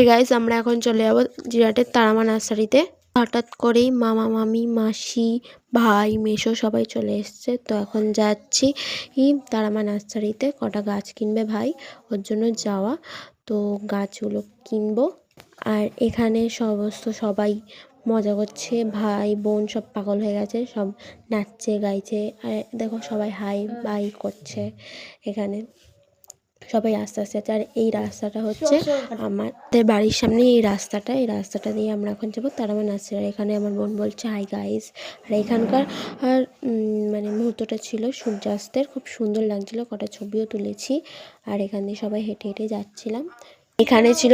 Guys আমরা এখন চলে যাব জিরাটের তারামা নার্সারিতে। হঠাৎ করেই মামা মামি মাসি ভাই মেসো সবাই চলে এসছে। তো এখন যাচ্ছি তারামা নার্সারিতে। কটা গাছ কিনবে ভাই, ওর জন্য যাওয়া। তো গাছগুলো কিনবো। আর এখানে সবাই মজা করছে, ভাই বোন সব পাগল হয়ে গেছে, সব নাচছে গাইছে। আর দেখো সবাই হাই বাই করছে। এখানে সবাই আস্তে আস্তে যাচ্ছে। আর এই রাস্তাটা হচ্ছে আমাদের বাড়ির সামনে। এই রাস্তাটা দিয়ে আমরা এখন যাবো তারামা নার্সারি। এখানে আমার বোন বলছে হাই গাইস। আর এখানকার মানে মুহূর্তটা ছিল সূর্যাস্তের, খুব সুন্দর লাগছিল, কটা ছবিও তুলেছি। আর এখান দিয়ে সবাই হেঁটে হেঁটে যাচ্ছিলাম। এখানে ছিল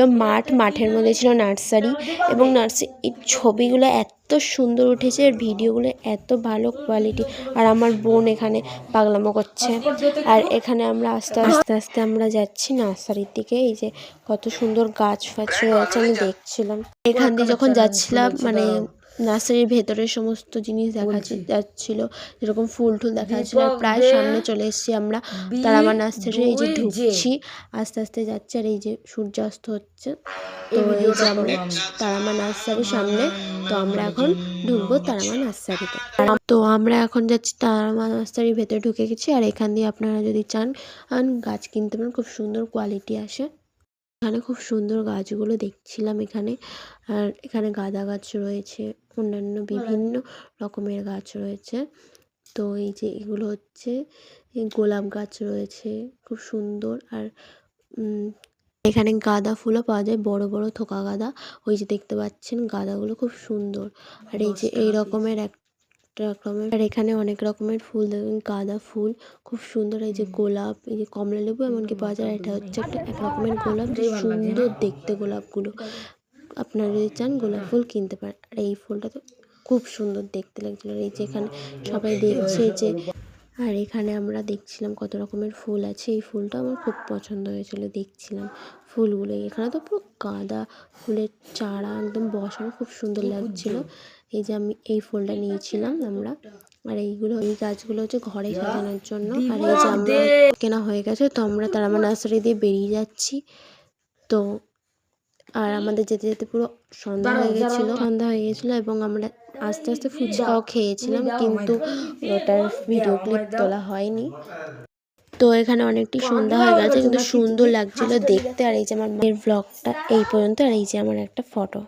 মাঠের মধ্যে ছিল নার্সারি, এবং এই ছবিগুলো এত সুন্দর উঠেছে, আর ভিডিওগুলো এত ভালো কোয়ালিটি। আর আমার বোন এখানে পাগলামো করছে। আর এখানে আমরা আস্তে আস্তে আমরা যাচ্ছি নার্সারির দিকে। এই যে কত সুন্দর গাছ ফাছ রয়েছে আমি দেখছিলাম। এখান দিয়ে যখন যাচ্ছিলাম মানে নার্সারির ভেতরের সমস্ত জিনিস দেখা যাচ্ছিল, যেরকম ফুল টুল দেখা যাচ্ছিল। প্রায় সামনে চলে এসেছি আমরা তারামা নার্সারি। এই যে ঢুকছি, আস্তে আস্তে যাচ্ছে। আর এই যে সূর্যাস্ত হচ্ছে। তো এই যে আমরা তারামা নার্সারির সামনে। তো আমরা এখন ঢুকবো তারামা নার্সারিতে। তো আমরা এখন যাচ্ছি তারামা নার্সারির ভেতরে, ঢুকে গেছি। আর এখান দিয়ে আপনারা যদি চান গাছ কিনতে পারেন, খুব সুন্দর কোয়ালিটি আসে। এখানে খুব সুন্দর গাছগুলো দেখছিলাম এখানে। আর এখানে গাঁদা গাছ রয়েছে, অন্যান্য বিভিন্ন রকমের গাছ রয়েছে। তো এই যে এগুলো হচ্ছে গোলাপ গাছ রয়েছে, খুব সুন্দর। আর এখানে গাঁদা ফুলও পাওয়া যায়, বড় বড় থোকা গাঁদা। ওই যে দেখতে পাচ্ছেন গাঁদাগুলো খুব সুন্দর। আর এই যে এই রকমের আর এখানে অনেক রকমের ফুল দেখুন, গাঁদা ফুল খুব সুন্দর। এই যে গোলাপ, এই যে কমলা লেবু এমনকি পাওয়া যায়। এটা হচ্ছে এক রকমের গোলাপ, যে সুন্দর দেখতে গোলাপগুলো। আপনারা যদি চান গোলাপ ফুল কিনতে পারেন। আর এই ফুলটা তো খুব সুন্দর দেখতে লাগছিল। আর এই যে এখানে সবাই দেখছে যে, আর এখানে আমরা দেখছিলাম কত রকমের ফুল আছে। এই ফুলটা আমার খুব পছন্দ হয়েছিল, দেখছিলাম ফুলগুলো। এখানে তো পুরো গাঁদা ফুলের চারা একদম বসানো, খুব সুন্দর লাগছিল। এই যে আমি এই ফুলটা নিয়েছিলাম আমরা। আর এই গাছগুলো হচ্ছে ঘরে সাজানোর জন্য। আর এই যে আমরা কেনা হয়ে গেছে। তো আমরা তারামা নার্সারি দিয়ে বেরিয়ে যাচ্ছি। তো আর আমাদের যেতে যেতে পুরো সন্ধ্যা হয়ে গেছিলো এবং আমরা আস্তে আস্তে ফুচকাও খেয়েছিলাম, কিন্তু ওটার ভিডিও ক্লিপ তোলা হয়নি। তো এখানে অনেকটি সন্ধ্যা হয়ে গেছে, কিন্তু সুন্দর লাগছিল দেখতে। আর এই যে আমার মায়ের ব্লগটা এই পর্যন্ত। আর এই যে আমার একটা ফটো।